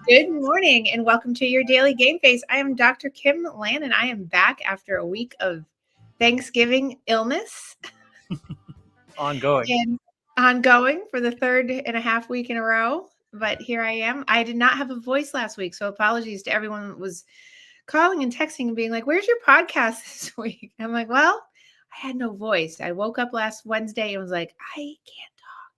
Good morning and welcome to your daily game face. I am Dr. Kim Lannon. I am back after a week of Thanksgiving illness Ongoing. and ongoing for the 3.5 week in a row. But here I am. I did not have a voice last week, so apologies to everyone that was calling and texting and being like, "Where's your podcast this week?" I'm like, "Well, I had no voice. I woke up last Wednesday and was like, I can't talk."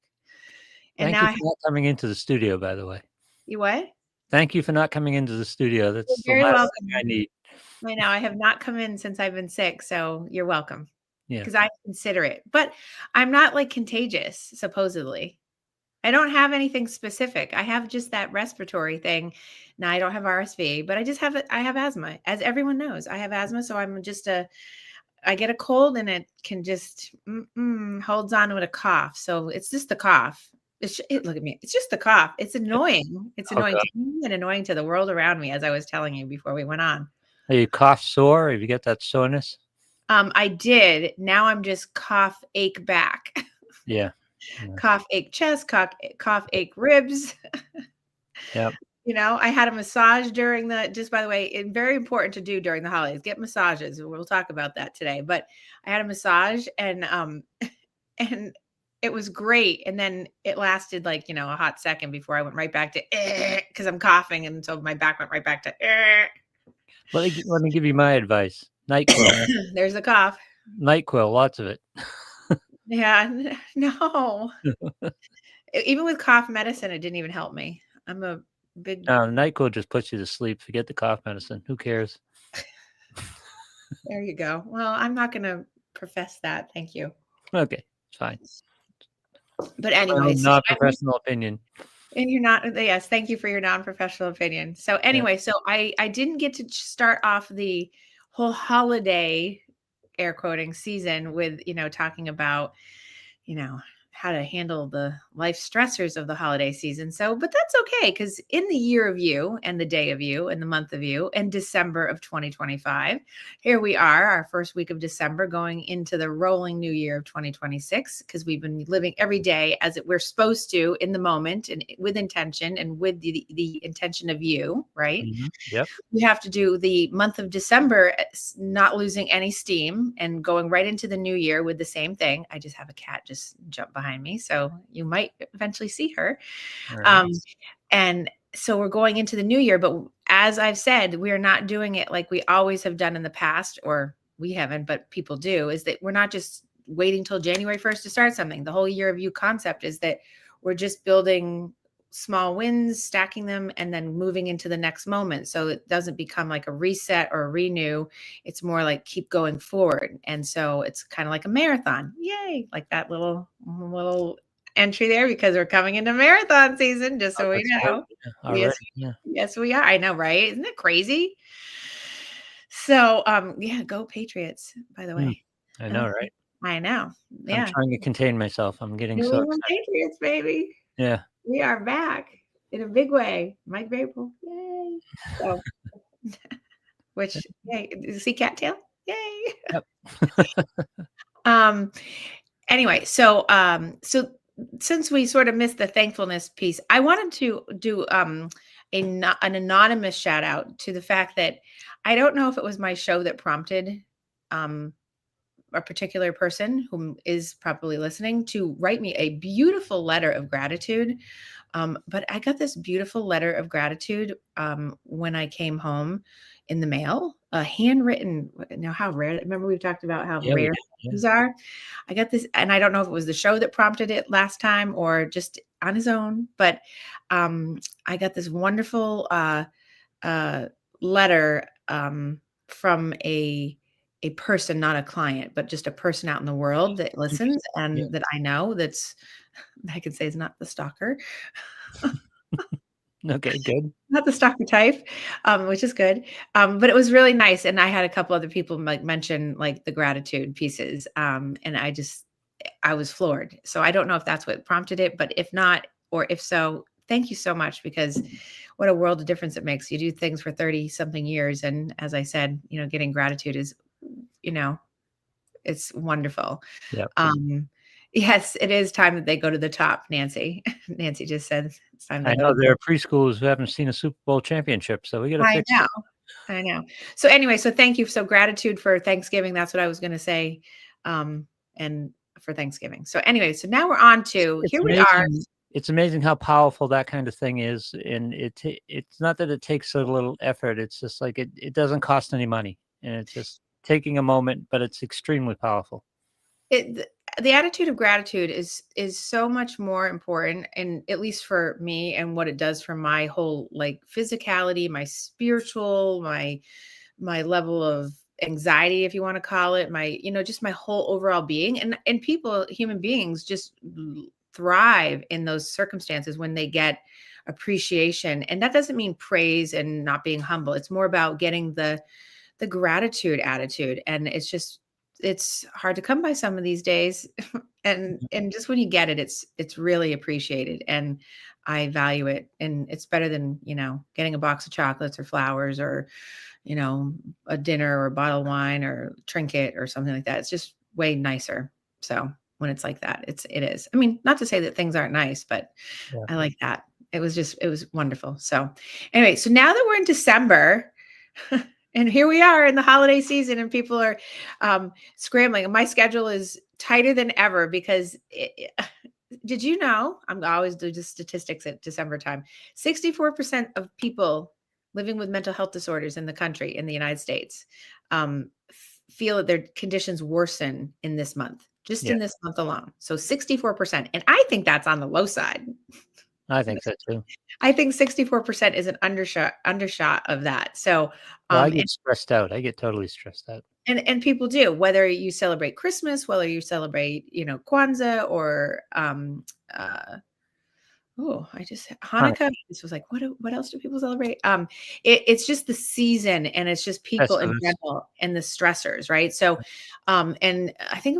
And Thank now you for not coming into the studio, by the way. you what? Thank you for not coming into the studio. That's the You're very last welcome. thing I need. I know I have not come in since I've been sick, so you're welcome. Yeah. Because I consider it, but I'm not like contagious, supposedly. I don't have anything specific. I have just that respiratory thing. Now I don't have RSV, but I have asthma. As everyone knows, I have asthma, so I get a cold and it can just holds on with a cough. So it's just the cough. Look at me. It's just the cough. It's annoying. It's annoying Okay. to me and annoying to the world around me, as I was telling you before we went on. Are you cough sore? Have you got that soreness? I did. Now I'm just cough ache back. Yeah. Cough ache chest, cough ache ribs. Yep. I had a massage just by the way, it's very important to do during the holidays. Get massages. We'll talk about that today. But I had a massage and and it was great. And then it lasted like, a hot second before I went right back to because I'm coughing. And so my back went right back to Let me give you my advice. NyQuil. There's a cough. NyQuil, lots of it. Yeah, no. Even with cough medicine, it didn't even help me. I'm a big. No, NyQuil just puts you to sleep. Forget the cough medicine. Who cares? There you go. Well, I'm not going to profess that. Thank you. Okay, it's fine. But anyway, non-professional opinion. And you're not. Yes, thank you for your non-professional opinion. So anyway, so I didn't get to start off the whole holiday air quoting season with talking about how to handle the life stressors of the holiday season. So, but that's okay, because in the year of you and the day of you and the month of you and December of 2025, here we are, our first week of December, going into the rolling new year of 2026, because we've been living every day as we're supposed to, in the moment and with intention and with the intention of you, right? Mm-hmm. Yep. We have to do the month of December, not losing any steam and going right into the new year with the same thing. I just have a cat just jump behind me, so you might eventually see her. Right. And so we're going into the new year, but as I've said, we are not doing it like we always have done in the past, or we haven't, but people do, is that we're not just waiting till January 1st to start something. The whole year of you concept is that we're just building small wins, stacking them, and then moving into the next moment. So it doesn't become like a reset or a renew. It's more like keep going forward. And so it's kind of like a marathon. Yay. Like that little entry there, because we're coming into marathon season, just so we know. Already. Yes, we are. I know, right? Isn't it crazy? So, go Patriots, by the way. I know, right? I know. Yeah. I'm trying to contain myself. I'm getting so excited. Patriots, baby. Yeah. We are back in a big way. Mike Vrabel. Yay. So, which, yay. See Cattail? Yay. Yep. Anyway, so since we sort of missed the thankfulness piece, I wanted to do an anonymous shout out to the fact that I don't know if it was my show that prompted a particular person who is probably listening to write me a beautiful letter of gratitude. But I got this beautiful letter of gratitude when I came home in the mail, a handwritten. Now, how rare! Remember we've talked about how rare these are. I got this, and I don't know if it was the show that prompted it last time or just on his own, but I got this wonderful letter from a person, not a client, but just a person out in the world that listens and that I know I can say is not the stalker. Okay, good. Not the stalker type, which is good. But it was really nice. And I had a couple other people mention like the gratitude pieces. And I was floored. So I don't know if that's what prompted it, but if not, or if so, thank you so much, because what a world of difference it makes. You do things for 30 something years. And as I said, getting gratitude is, it's wonderful. Yep. Yes, it is time that they go to the top, Nancy. Nancy just said it's time I they go know to there are preschoolers who haven't seen a Super Bowl championship, so we got to I fix know. it. I know. So anyway, so thank you. So gratitude for Thanksgiving. That's what I was going to say. And for Thanksgiving. So anyway, so now we're on to It's here we are. amazing. It's amazing how powerful that kind of thing is, and it's not that it takes a little effort. It's just like it doesn't cost any money, and it's just taking a moment, but it's extremely powerful. The attitude of gratitude is so much more important, and at least for me, and what it does for my whole like physicality, my spiritual, my level of anxiety, if you want to call it, my, just my whole overall being. And people, human beings, just thrive in those circumstances when they get appreciation. And that doesn't mean praise and not being humble. It's more about getting the gratitude attitude. And it's hard to come by some of these days. And just when you get it, it's really appreciated. And I value it. And it's better than, getting a box of chocolates or flowers or, a dinner or a bottle of wine or trinket or something like that. It's just way nicer. So when it's like that, it is. I mean, not to say that things aren't nice, but Yeah. I like that. It was wonderful. So anyway, so now that we're in December, and here we are in the holiday season, and people are scrambling. And my schedule is tighter than ever because did you know? I always do the statistics at December time. 64% of people living with mental health disorders in the country, in the United States, feel that their conditions worsen in this month, just Yeah, in this month alone. So 64%. And I think that's on the low side. I think so too. I think 64% is an undershot of that. So, Well, I and get stressed out. I get totally stressed out. and people do, whether you celebrate Christmas, whether you celebrate, Kwanzaa or I just Hanukkah. Hanukkah, This was like, what else do people celebrate? It's just the season, and it's just people in Festivus. general and the stressors, right? So, and I think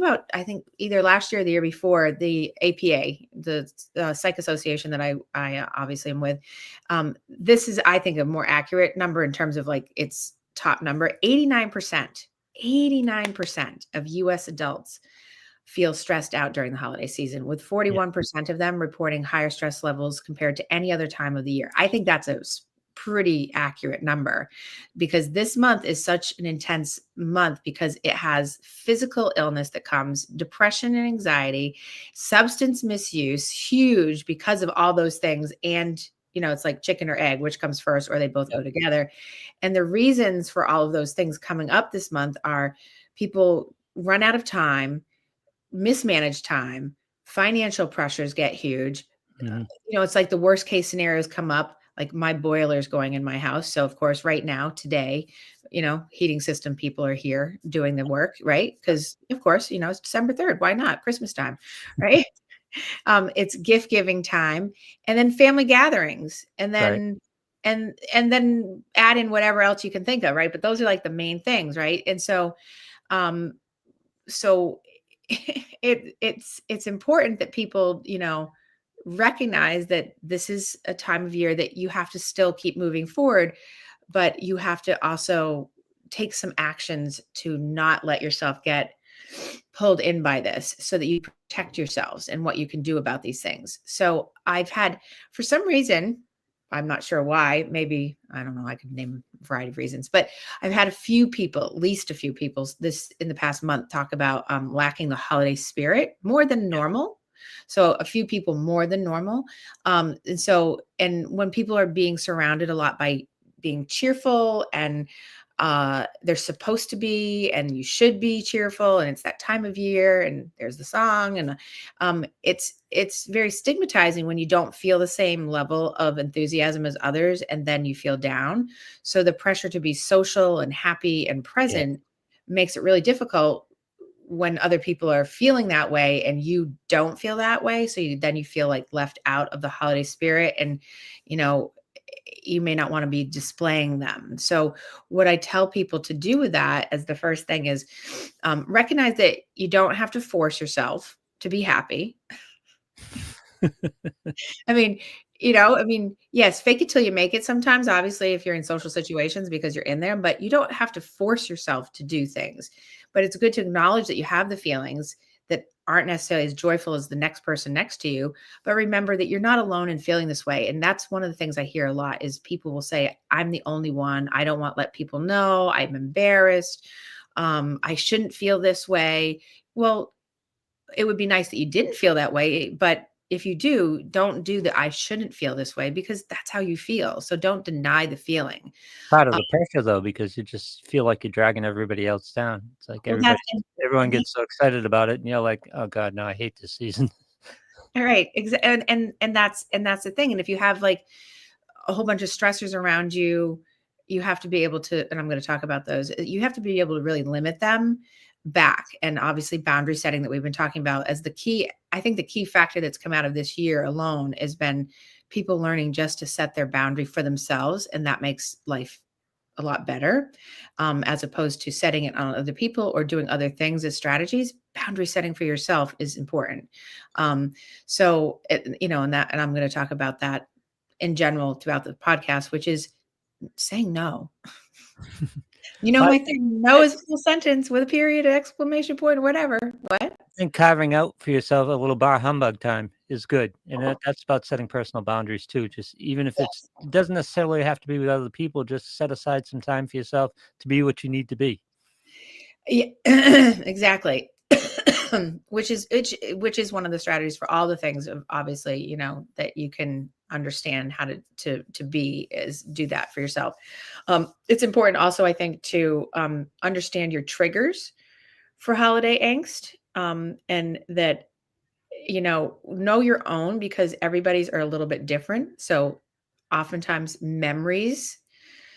either last year or the year before, the APA, the Psych Association that I obviously am with, this is, I think, a more accurate number in terms of like its top number. 89% of U.S. adults feel stressed out during the holiday season, with Yeah, 41% of them reporting higher stress levels compared to any other time of the year. I think that's a pretty accurate number because this month is such an intense month because it has physical illness that comes, depression and anxiety, substance misuse, huge because of all those things. And, it's like chicken or egg, which comes first, or they both yeah. go together. And the reasons for all of those things coming up this month are people run out of time, mismanaged time, financial pressures get huge. Mhm. It's like the worst case scenarios come up, like my boiler's going in my house. So of course, right now, today, heating system people are here doing the work, right? Because of course, it's December 3rd. Why not? Christmas time, right? It's gift giving time, and then family gatherings, and Right. then and then add in whatever else you can think of, right? But those are like the main things, right? And um, so it's important that people, recognize that this is a time of year that you have to still keep moving forward, but you have to also take some actions to not let yourself get pulled in by this so that you protect yourselves and what you can do about these things. So I've had, for some reason, I'm not sure why, maybe, I don't know, I could name a variety of reasons, but I've had a few people, at least a few people this in the past month talk about lacking the holiday spirit more than normal. So a few people more than normal. And when people are being surrounded a lot by being cheerful and they're supposed to be, and you should be cheerful, and it's that time of year, and there's the song, and it's very stigmatizing when you don't feel the same level of enthusiasm as others, and then you feel down. So the pressure to be social and happy and Yeah. present makes it really difficult when other people are feeling that way and you don't feel that way. So then you feel like left out of the holiday spirit, and you know you may not want to be displaying them. So what I tell people to do with that as the first thing is recognize that you don't have to force yourself to be happy. Yes, fake it till you make it sometimes, obviously, if you're in social situations because you're in there, but you don't have to force yourself to do things. But it's good to acknowledge that you have the feelings, that aren't necessarily as joyful as the next person next to you, but remember that you're not alone in feeling this way. And that's one of the things I hear a lot is people will say, I'm the only one. I don't want to let people know. I'm embarrassed. I shouldn't feel this way. Well, it would be nice that you didn't feel that way, but if you do, don't do the I shouldn't feel this way because that's how you feel. So don't deny the feeling. Part of Uh, the pressure though, because you just feel like you're dragging everybody else down. It's like well, that's everyone and gets so excited about it, and you're like, "Oh god, no, I hate this season." all right, and that's the thing. And if you have like a whole bunch of stressors around you, you have to be able to, and I'm going to talk about those. You have to be able to really limit them back. And obviously, boundary setting that we've been talking about as the key. I think the key factor that's come out of this year alone has been people learning just to set their boundary for themselves, and that makes life a lot better, as opposed to setting it on other people or doing other things as strategies. Boundary setting for yourself is important. So, and I'm going to talk about that in general throughout the podcast, which is saying no. You know, I my thing, no I is a full sentence with a period, exclamation point, or whatever. What? think carving out for yourself a little bar humbug time is good, and that's about setting personal boundaries too. Just even if it doesn't necessarily have to be with other people, just set aside some time for yourself to be what you need to be. Yeah, exactly. Which is one of the strategies for all the things of obviously, that you can understand how to be is do that for yourself. It's important also, I think, to understand your triggers for holiday angst, and that know your own because everybody's are a little bit different. So oftentimes memories,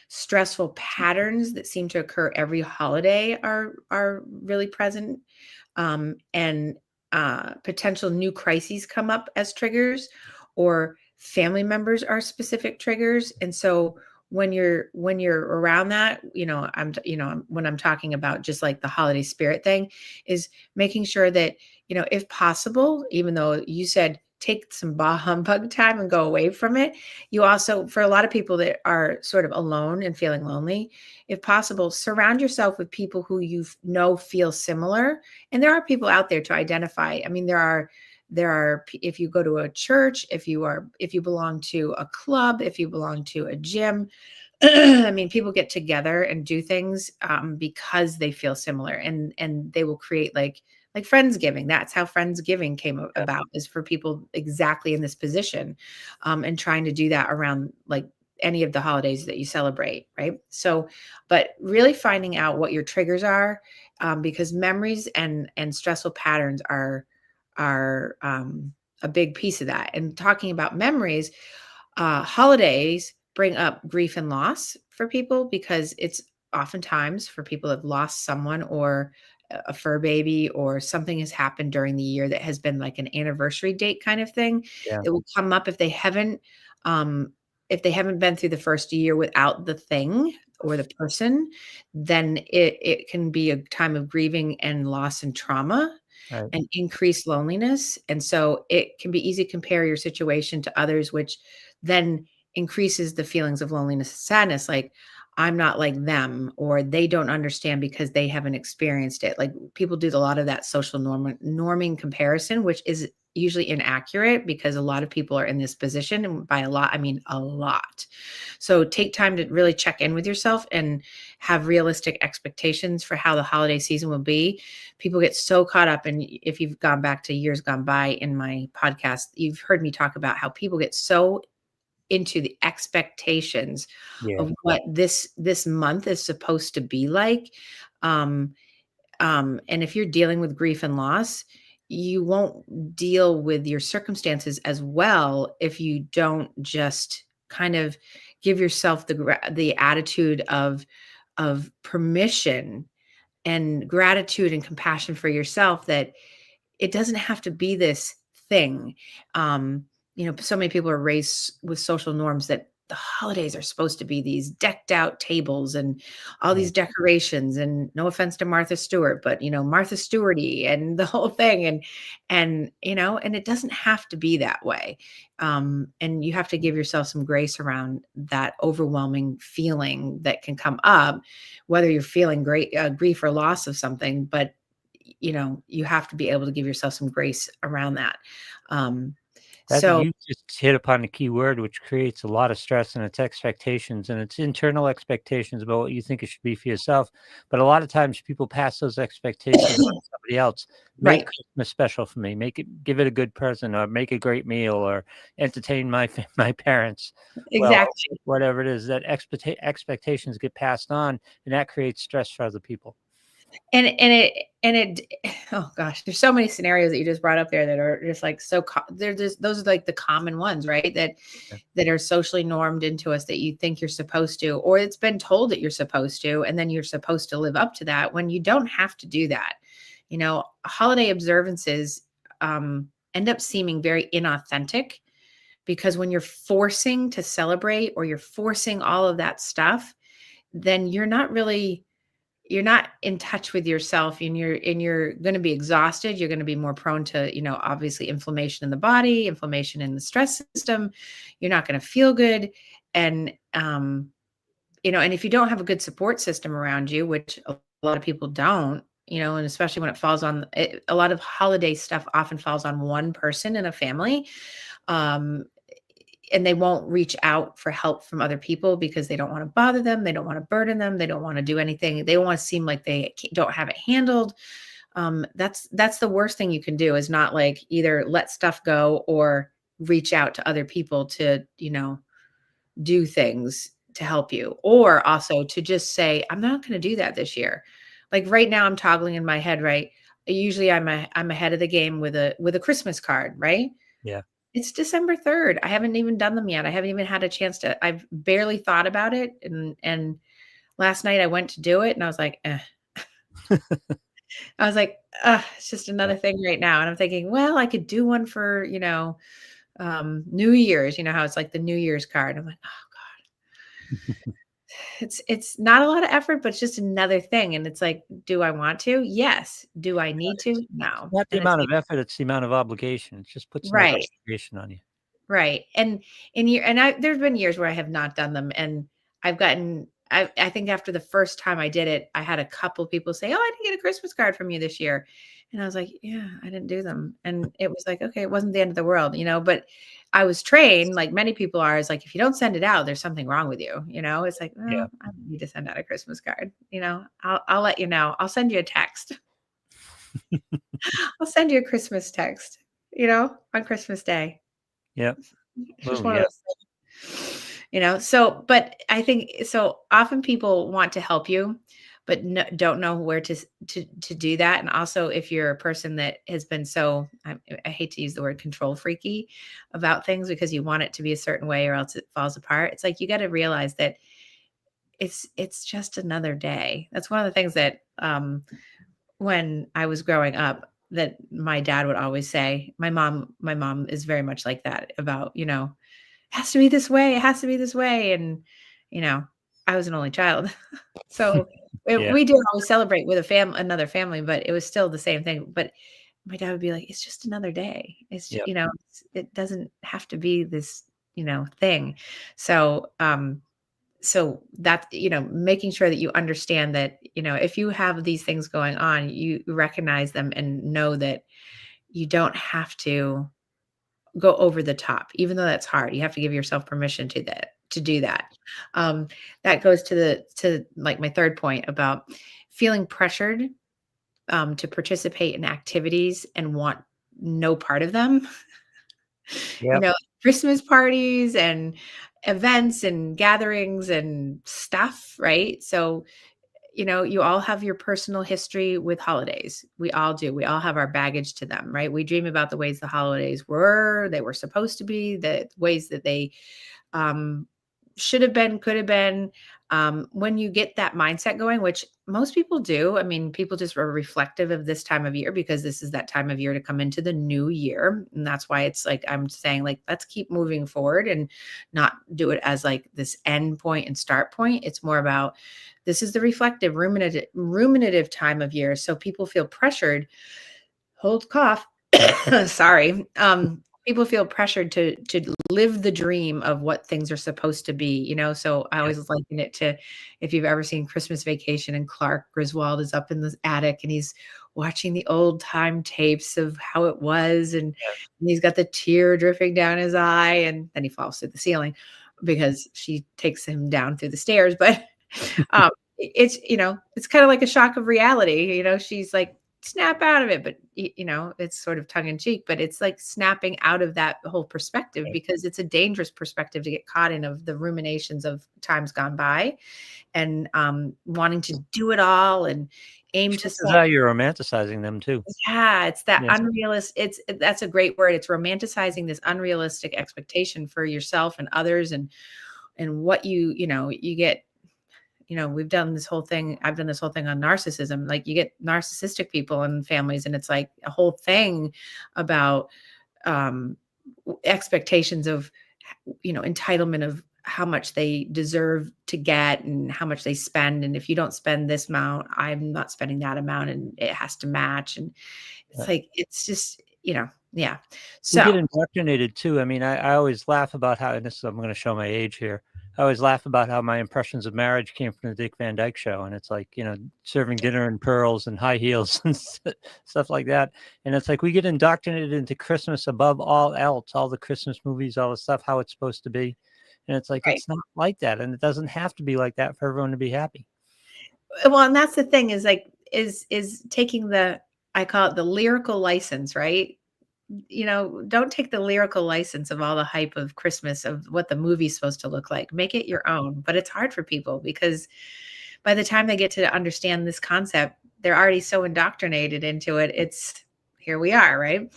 stressful patterns that seem to occur every holiday are really present, and potential new crises come up as triggers, or family members are specific triggers. And so when you're around that, when I'm talking about just like the holiday spirit thing, is making sure that if possible, even though you said take some bah humbug time and go away from it, you also, for a lot of people that are sort of alone and feeling lonely, if possible, surround yourself with people who you know feel similar. And there are people out there to identify. I mean, there are if you go to a church, if you belong to a club, if you belong to a gym, I mean, people get together and do things, because they feel similar, and they will create like Friendsgiving. That's how Friendsgiving came Yeah. about, is for people exactly in this position, and trying to do that around like any of the holidays that you celebrate, right? So, but really finding out what your triggers are, because memories and stressful patterns are a big piece of that. And talking about memories, holidays bring up grief and loss for people because it's oftentimes for people that have lost someone or a fur baby, or something has happened during the year that has been like an anniversary date kind of thing Yeah. that will come up um, if they haven't been through the first year without the thing or the person, then it can be a time of grieving and loss and trauma Right. and increased loneliness. And so it can be easy to compare your situation to others, which then increases the feelings of loneliness and sadness. Like, I'm not like them, or they don't understand because they haven't experienced it. Like, people do a lot of that social norming comparison, which is usually inaccurate because a lot of people are in this position. And by a lot, I mean a lot. So take time to really check in with yourself and have realistic expectations for how the holiday season will be. People get so caught up, and if you've gone back to years gone by in my podcast, you've heard me talk about how people get so into the expectations Yeah. of what this month is supposed to be like. um and if you're dealing with grief and loss, you won't deal with your circumstances as well if you don't just kind of give yourself the attitude of permission and gratitude and compassion for yourself, that it doesn't have to be this thing. So many people are raised with social norms that the holidays are supposed to be these decked out tables and all Yeah. these decorations, and no offense to Martha Stewart, but Martha Stewarty and the whole thing, and it doesn't have to be that way. And you have to give yourself some grace around that overwhelming feeling that can come up, whether you're feeling great grief or loss of something. But you have to be able to give yourself some grace around that. Um, That so you just hit upon a key word, which creates a lot of stress, and it's expectations, and it's internal expectations about what you think it should be for yourself. But a lot of times people pass those expectations on to somebody else. Make right, Christmas special for me. Give it a good present, or make a great meal, or entertain my parents. Well, exactly. whatever it is, that expectations get passed on, and that creates stress for other people. And it oh gosh, there's so many scenarios that you just brought up there that are just like they're just those are like the common ones, right? Yeah. That are socially normed into us that you think you're supposed to, or it's been told that you're supposed to, and then you're supposed to live up to that when you don't have to do that. Holiday observances end up seeming very inauthentic because when you're forcing to celebrate or you're forcing all of that stuff, then you're not in touch with yourself, and you're going to be exhausted. You're going to be more prone to, obviously inflammation in the body, inflammation in the stress system. You're not going to feel good. And, and if you don't have a good support system around you, which a lot of people don't, and especially when it falls on a lot of holiday stuff often falls on one person in a family. Um, and they won't reach out for help from other people because they don't want to bother them. They don't want to burden them. They don't want to do anything. They want to seem like they don't have it handled. That's the worst thing you can do, is not like either let stuff go or reach out to other people to, do things to help you, or also to just say, I'm not going to do that this year. Like right now I'm toggling in my head, right? Usually I'm ahead of the game with a Christmas card, right? Yeah. It's December 3rd. I haven't even done them yet. I haven't even had a chance to. I've barely thought about it, and last night I went to do it, and I was like, "Eh." I was like, "Ugh, it's just Yeah. another thing right now." And I'm thinking, well, I could do one for, New Year's. You know how it's like the New Year's card. I'm like, "Oh god." It's not a lot of effort, but it's just another thing, and it's like, do I want to? Yes. Do I need to? No. Not the And it's amount like, of effort, it's the amount of obligation. It just puts another right. obligation on you. Right. And there's been years where I have not done them, and I think after the first time I did it, I had a couple people say, "Oh, I didn't get a Christmas card from you this year." And I was like, "Yeah, I didn't do them." And it was like, okay, it wasn't the end of the world, but I was trained, like many people are, is like, if you don't send it out, there's something wrong with you. It's like, Yeah. well, I don't need to send out a Christmas card. I'll let you know. I'll send you a text. I'll send you a Christmas text, on Christmas Day. Yep. It's just Oh, one of yeah. those things, so, but I think so often people want to help you, but don't know where to do that. And also, if you're a person that has been I hate to use the word control freaky about things because you want it to be a certain way or else it falls apart. It's like, you got to realize that it's just another day. That's one of the things that, when I was growing up, that my dad would always say. My mom is very much like that about, has to be this way. It has to be this way. And, you know, I was an only child. So Yeah. we did always celebrate with another family, but it was still the same thing. But my dad would be like, it's just another day. Yep. It doesn't have to be this, thing. So, so that, making sure that you understand that, if you have these things going on, you recognize them and know that you don't have to go over the top, even though that's hard. You have to give yourself permission to do that. Um, that goes to like my third point about feeling pressured to participate in activities and want no part of them. you Yep. know, Christmas parties and events and gatherings and stuff, right? So, you all have your personal history with holidays. We all do. We all have our baggage to them, right? We dream about the ways the holidays they were supposed to be, the ways that they um, should have been, could have been. When you get that mindset going, which most people do, I mean, people just are reflective of this time of year because this is that time of year to come into the new year. And that's why it's like, I'm saying, like, let's keep moving forward and not do it as like this end point and start point. It's more about, this is the reflective, ruminative time of year. So people feel pressured, hold cough. Sorry. People feel pressured to live the dream of what things are supposed to be, So I Yep. always liken it to, if you've ever seen Christmas Vacation and Clark Griswold is up in the attic and he's watching the old time tapes of how it was, and Yes. he's got the tear dripping down his eye, and then he falls through the ceiling because she takes him down through the stairs. But um, it's, it's kind of like a shock of reality. She's like, snap out of it, but it's sort of tongue in cheek, but it's like snapping out of that whole perspective, Right. because it's a dangerous perspective to get caught in, of the ruminations of times gone by, and wanting to do it all and aim to Chances set. are you're romanticizing them too. Yeah, it's that Yes. unrealistic. That's a great word. It's romanticizing this unrealistic expectation for yourself and others, and what you get. We've done this whole thing. I've done this whole thing on narcissism. Like, you get narcissistic people in families, and it's like a whole thing about um, expectations of, entitlement of how much they deserve to get and how much they spend. And if you don't spend this amount, I'm not spending that amount, and it has to match. And it's Yeah. like, it's just, yeah. We So, get indoctrinated too. I mean, I always laugh about how, and this I'm going to show my age here. I always laugh about how my impressions of marriage came from the Dick Van Dyke Show, and it's like, serving dinner in pearls and high heels and stuff like that. And it's like we get indoctrinated into Christmas above all else, all the Christmas movies, all the stuff, how it's supposed to be, and it's like right. it's not like that, and it doesn't have to be like that for everyone to be happy. Well, and that's the thing, is like, is taking I call it the lyrical license, right? Don't take the lyrical license of all the hype of Christmas, of what the movie's supposed to look like. Make it your own. But it's hard for people, because by the time they get to understand this concept, they're already so indoctrinated into it. It's, here we are, right?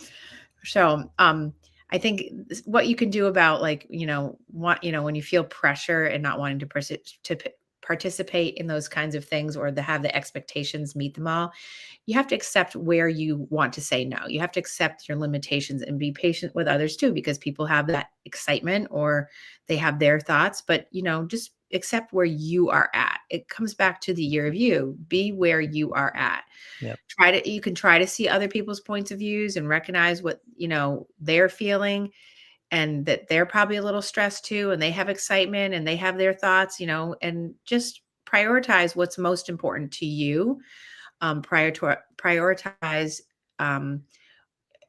So, I think what you can do about, like, when you feel pressure and not wanting to participate in those kinds of things, or to have the expectations meet them all, you have to accept where you want to say no. You have to accept your limitations and be patient with others too, because people have that excitement, or they have their thoughts, but just accept where you are at. It comes back to the year of you. Be where you are at. Yep. You can try to see other people's points of views and recognize what, they're feeling, and that they're probably a little stressed too, and they have excitement and they have their thoughts, and just prioritize what's most important to you. Prioritize, um,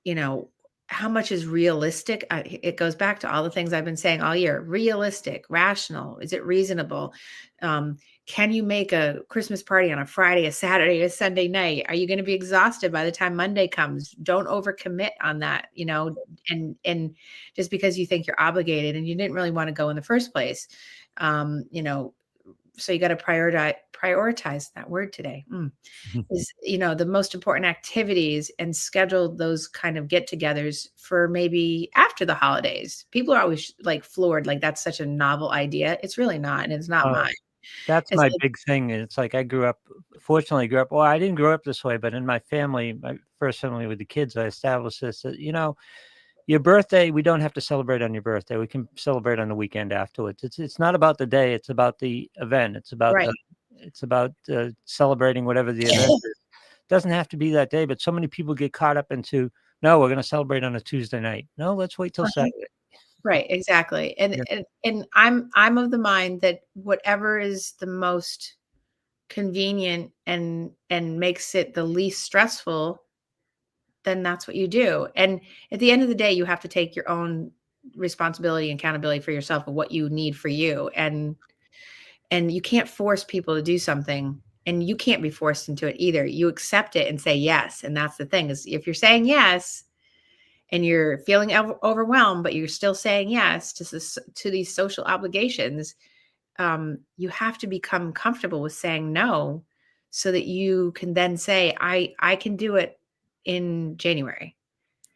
you know, how much is realistic. It goes back to all the things I've been saying all year: realistic, rational. Is it reasonable? Um, can you make a Christmas party on a Friday, a Saturday, a Sunday night? Are you going to be exhausted by the time Monday comes? Don't overcommit on that, and just because you think you're obligated and you didn't really want to go in the first place. Um, you know, so you got to prioritize that word today. Is, the most important activities, and schedule those kind of get-togethers for maybe after the holidays. People are always like floored, like that's such a novel idea. It's really not, and it's not mine. That's It's my like, big thing, and it's like fortunately grew up well, I didn't grow up this way, but in my family, my first family with the kids, I established this, that, your birthday, we don't have to celebrate on your birthday. We can celebrate on the weekend afterwards. It's not about the day, it's about the event. right. It's about celebrating whatever the event is. Doesn't have to be that day, but so many people get caught up into, no, we're going to celebrate on a Tuesday night. No, let's wait till Uh-huh. Saturday. Right, exactly. And Yeah. and I'm of the mind that whatever is the most convenient and makes it the least stressful, then that's what you do. And at the end of the day, you have to take your own responsibility and accountability for yourself of what you need for you. And you can't force people to do something, and you can't be forced into it either. You accept it and say yes. And that's the thing, is if you're saying yes and you're feeling overwhelmed, but you're still saying yes to these social obligations, you have to become comfortable with saying no, so that you can then say, I can do it in January.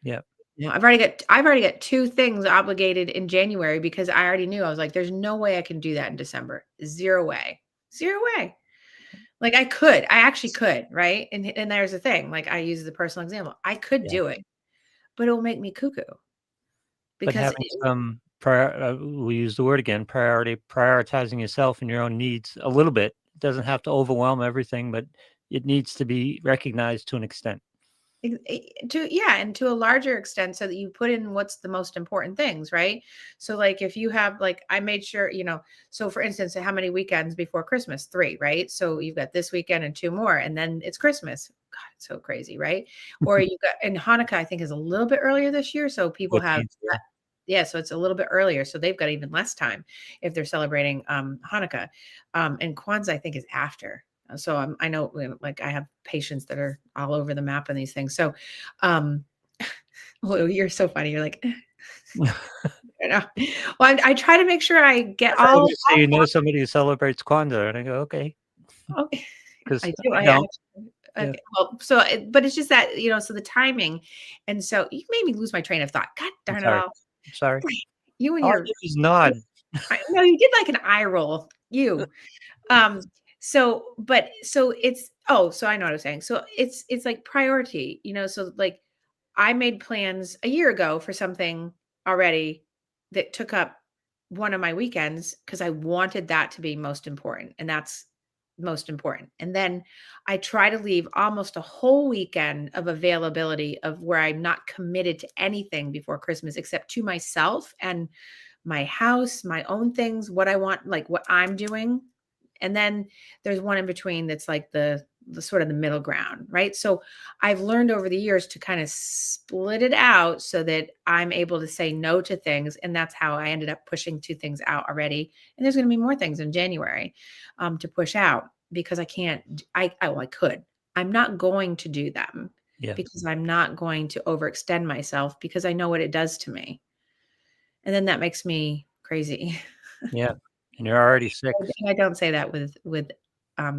Yeah. I've already got 2 things obligated in January, because I already knew. I was like, there's no way I can do that in December. 0 way. 0 way. Like, I actually could, right? And there's the thing, like, I use the personal example. I could Yeah. do it, but it will make me cuckoo, But because having some we use the word again, prioritizing yourself and your own needs a little bit. It doesn't have to overwhelm everything, but it needs to be recognized to an extent. And to a larger extent, so that you put in what's the most important things, right? So like if you have, like, I made sure, so for instance, how many weekends before Christmas? 3, right? So you've got this weekend and 2 more, and then it's Christmas. God, it's so crazy, right? Or you got, and Hanukkah, I think, is a little bit earlier this year, so people have, 14th, yeah. yeah, so it's a little bit earlier, so they've got even less time if they're celebrating Hanukkah. And Kwanzaa, I think, is after. So I know, like, I have patients that are all over the map on these things. So, um, well, you're so funny. You're like, you know. Well, I try to make sure I get I thought you were all. gonna say you know somebody who celebrates Kwanzaa, and I go, "Okay," Okay. 'cause I do. I I don't. actually, Yeah, okay. Well, so, but it's just that, so the timing, and so you made me lose my train of thought. God I'm darn it sorry. all! I'm sorry. You and All I your, did was nod. I no, you did like an eye roll. You. Um, so I know what I was saying. So it's like priority, so like I made plans a year ago for something already that took up one of my weekends because I wanted that to be most important. And that's most important. And then I try to leave almost a whole weekend of availability of where I'm not committed to anything before Christmas except to myself and my house, my own things, what I want, like what I'm doing. And then there's one in between that's like the sort of the middle ground, right? So I've learned over the years to kind of split it out so that I'm able to say no to things. And that's how I ended up pushing 2 things out already. And there's going to be more things in January to push out because I can't, well, I could. I'm not going to do them Yeah, because I'm not going to overextend myself because I know what it does to me. And then that makes me crazy. yeah, and you're already sick. And I don't say that with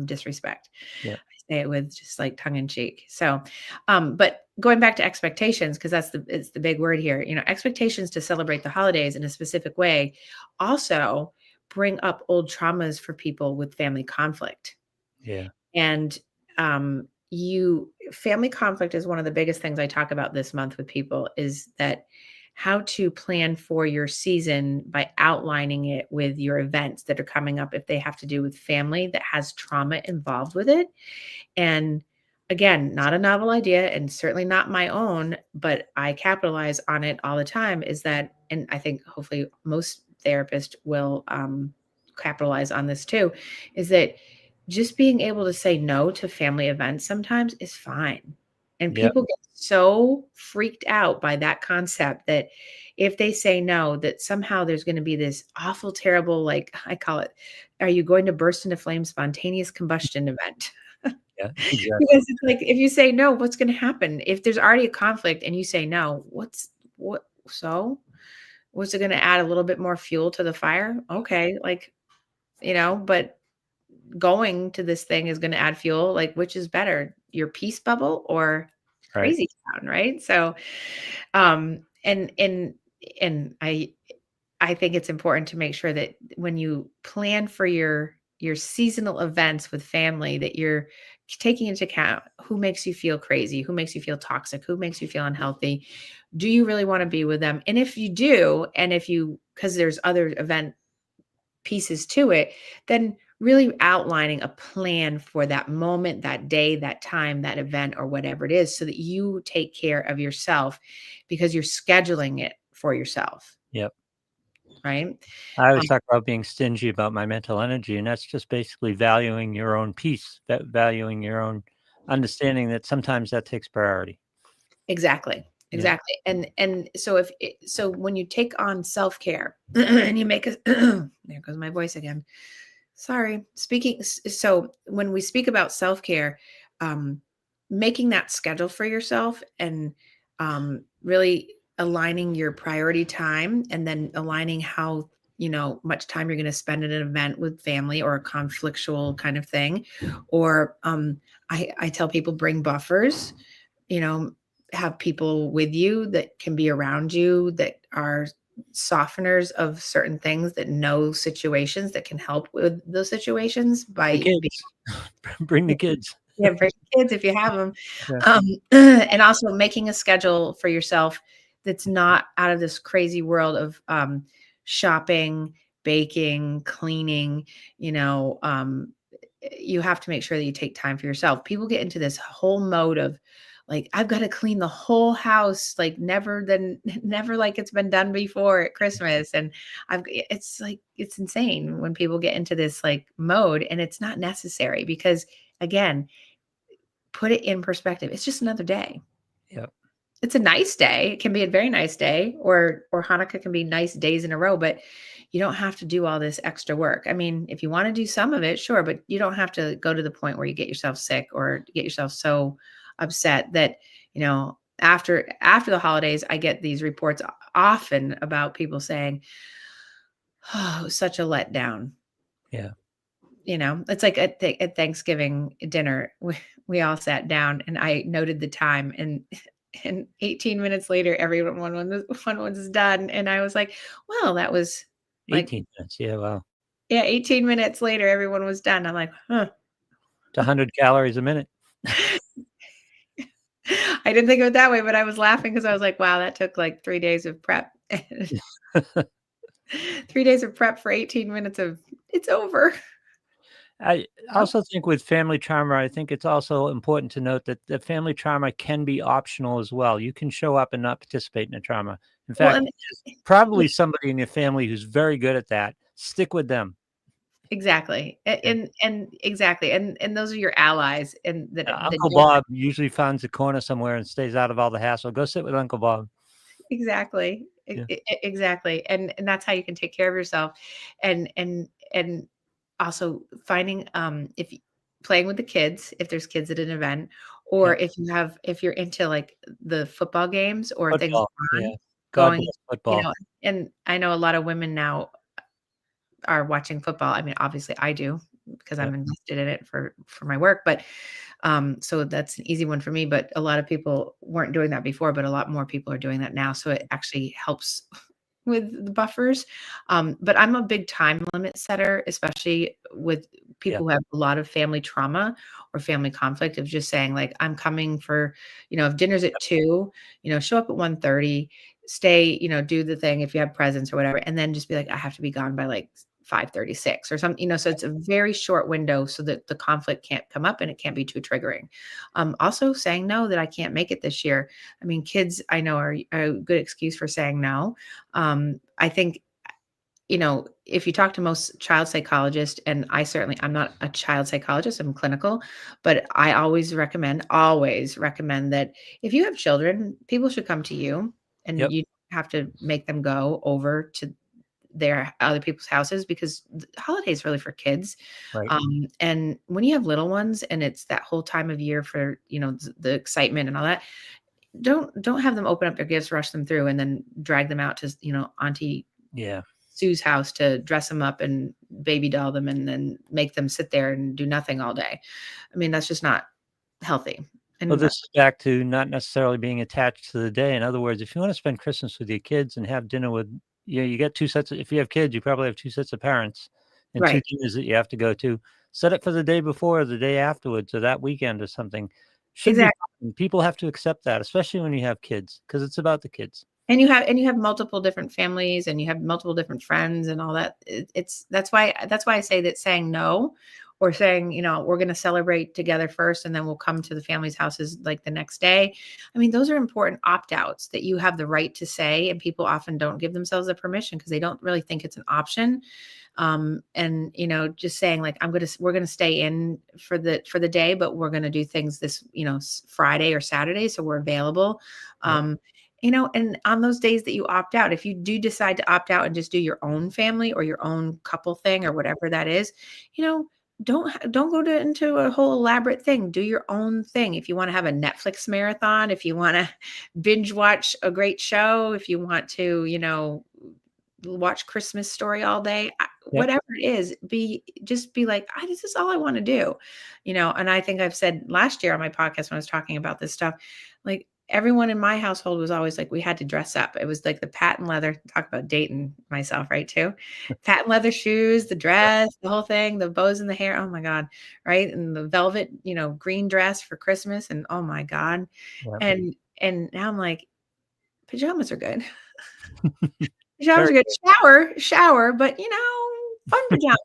disrespect. Yeah, I say it with just like tongue in cheek. So, but going back to expectations, because it's the big word here. Expectations to celebrate the holidays in a specific way also bring up old traumas for people with family conflict. yeah, And family conflict is one of the biggest things I talk about this month with people, is that how to plan for your season by outlining it with your events that are coming up if they have to do with family that has trauma involved with it. And again, not a novel idea and certainly not my own, but I capitalize on it all the time, is that, and I think hopefully most therapists will capitalize on this too, is that just being able to say no to family events sometimes is fine. And yeah, people get so freaked out by that concept that if they say no, that somehow there's going to be this awful, terrible, like I call it, are you going to burst into flames, spontaneous combustion event? yeah, exactly. Because it's like, if you say no, what's gonna happen? If there's already a conflict and you say no, what so? What's it gonna add a little bit more fuel to the fire? Okay, like, but going to this thing is gonna add fuel, like, which is better, your peace bubble or Right. crazy town, right? So, and I think it's important to make sure that when you plan for your seasonal events with family, that you're taking into account who makes you feel crazy, who makes you feel toxic, who makes you feel unhealthy. Do you really want to be with them? And if you do, and if you, because there's other event pieces to it, then really outlining a plan for that moment, that day, that time, that event, or whatever it is, so that you take care of yourself because you're scheduling it for yourself, Yep. right? I Um, always talk about being stingy about my mental energy, and that's just basically valuing your own peace, valuing your own understanding that sometimes that takes priority. exactly. Yeah. Exactly. And so so when you take on self-care and you make a there goes my voice again. Sorry. So when we speak about self-care, um, making that schedule for yourself and really aligning your priority time and then aligning how much time you're going to spend at an event with family or a conflictual kind of thing, or I tell people, bring buffers, you know have people with you that can be around you, that are softeners of certain things, that know situations, that can help with those situations The by being, kids. Bring the kids. yeah, bring kids if you have them. Yeah. And also making a schedule for yourself that's not out of this crazy world of shopping, baking, cleaning. You have to make sure that you take time for yourself. People get into this whole mode of like, I've got to clean the whole house like never like it's been done before at Christmas. And it's like, it's insane when people get into this like mode, and it's not necessary because, again, put it in perspective. It's just another day. Yep. It's a nice day. It can be a very nice day, or Hanukkah can be nice days in a row, but you don't have to do all this extra work. I mean, if you want to do some of it, sure, but you don't have to go to the point where you get yourself sick or get yourself so upset that, after the holidays, I get these reports often about people saying, "Oh, it was such a letdown." Yeah. It's like at Thanksgiving dinner, we all sat down and I noted the time, and 18 minutes later, one was done. And I was like, well, that was like, 18 minutes. Yeah. Wow. yeah, 18 minutes later, everyone was done. I'm like, huh. It's 100 calories a minute. I didn't think of it that way, but I was laughing because I was like, wow, that took like 3 days of prep. 3 days of prep for 18 minutes of it's over. I also think with family charmer, I think it's also important to note that the family charmer can be optional as well. You can show up and not participate in a charmer. In Well, fact, and there's probably somebody in your family who's very good at that. Stick with them. exactly. Yeah. And exactly. And those are your allies, and that Uncle do that. Bob usually finds a corner somewhere and stays out of all the hassle. Go sit with Uncle Bob. Exactly. Yeah. Exactly. And that's how you can take care of yourself. And also finding, if playing with the kids, if there's kids at an event, or Yep. if you're into like the football games or things Football. Yeah. on, God going, bless football. and I know a lot of women now are watching football. I mean, obviously I do because Yep. I'm invested in it for my work, but so that's an easy one for me. But a lot of people weren't doing that before, but a lot more people are doing that now. So it actually helps with the buffers. But I'm a big time limit setter, especially with Yep. people who have a lot of family trauma or family conflict, of just saying like, I'm coming for, if dinner's at 2, show up at 1:30, stay, do the thing if you have presents or whatever, and then just be like, I have to be gone by like 5:36 or something, so it's a very short window so that the conflict can't come up and it can't be too triggering. Also saying no, that I can't make it this year. I mean, kids I know are a good excuse for saying no. I think, if you talk to most child psychologists, and I'm not a child psychologist, I'm clinical, but I always recommend that if you have children, people should come to you, and Yep. you have to make them go over to their other people's houses, because the holidays really for kids. Right. And when you have little ones and it's that whole time of year for, the excitement and all that, don't have them open up their gifts, rush them through, and then drag them out to, Auntie Yeah. Sue's house to dress them up and baby doll them and then make them sit there and do nothing all day. I mean, that's just not healthy. Well, And this is back to not necessarily being attached to the day. In other words, if you want to spend Christmas with your kids and have dinner with, you get two sets. If you have kids, you probably have two sets of parents and two right. dinners that you have to go to. Set it for the day before or the day afterwards or that weekend or something. Should be Exactly. fun. People have to accept that, especially when you have kids, because it's about the kids. And you have multiple different families, and you have multiple different friends and all that. That's why I say that saying no, or saying, we're going to celebrate together first and then we'll come to the family's houses like the next day. I mean, those are important opt-outs that you have the right to say, and people often don't give themselves the permission because they don't really think it's an option. And just saying like, we're going to stay in for the day, but we're going to do things this, Friday or Saturday, so we're available. Yep. And on those days that you opt out, if you do decide to opt out and just do your own family or your own couple thing or whatever that is, don't go into a whole elaborate thing. Do your own thing. If you want to have a Netflix marathon, if you want to binge watch a great show, if you want to, watch Christmas Story all day, Yep. whatever it is, just be like, this is all I want to do, and I think I've said last year on my podcast when I was talking about this stuff, like, everyone in my household was always like, we had to dress up. It was like the patent leather, talk about dating myself, right, too. Patent leather shoes, the dress, the whole thing, the bows in the hair. Oh my God. Right. And the velvet, green dress for Christmas. And oh my God. Yep. And now I'm like, pajamas are good. Pajamas Very are good. Shower, but fun pajamas.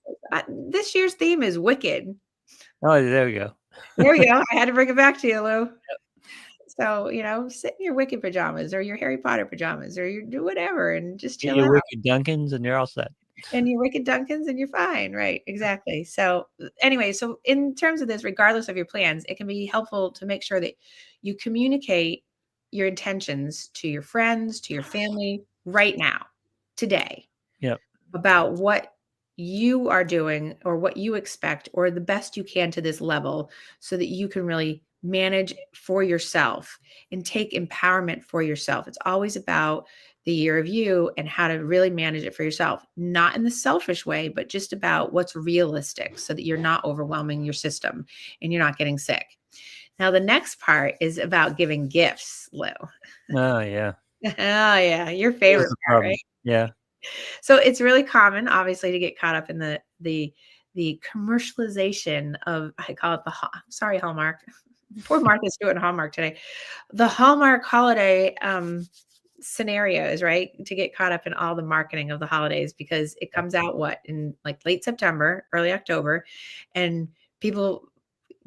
This year's theme is wicked. Oh, there we go. There we go. I had to bring it back to you, Lou. So, sit in your Wicked pajamas or your Harry Potter pajamas or you do whatever and just Get chill your out. wicked Dunkins and you're all set. And your Wicked Dunkins and you're fine. Right. Exactly. So, anyway, so in terms of this, regardless of your plans, it can be helpful to make sure that you communicate your intentions to your friends, to your family right now, today, Yep. about what you are doing or what you expect or the best you can to this level so that you can really manage for yourself and take empowerment for yourself. It's always about the year of you and how to really manage it for yourself, not in the selfish way, but just about what's realistic so that you're not overwhelming your system and you're not getting sick. Now, the next part is about giving gifts, Lou. Oh, yeah. Oh, yeah, your Here's favorite the part, right? problem. Yeah. So it's really common, obviously, to get caught up in the commercialization of, I call it sorry, Hallmark. Poor Martha's doing Hallmark today. The Hallmark holiday scenarios, right? To get caught up in all the marketing of the holidays because it comes out in like late September, early October, and people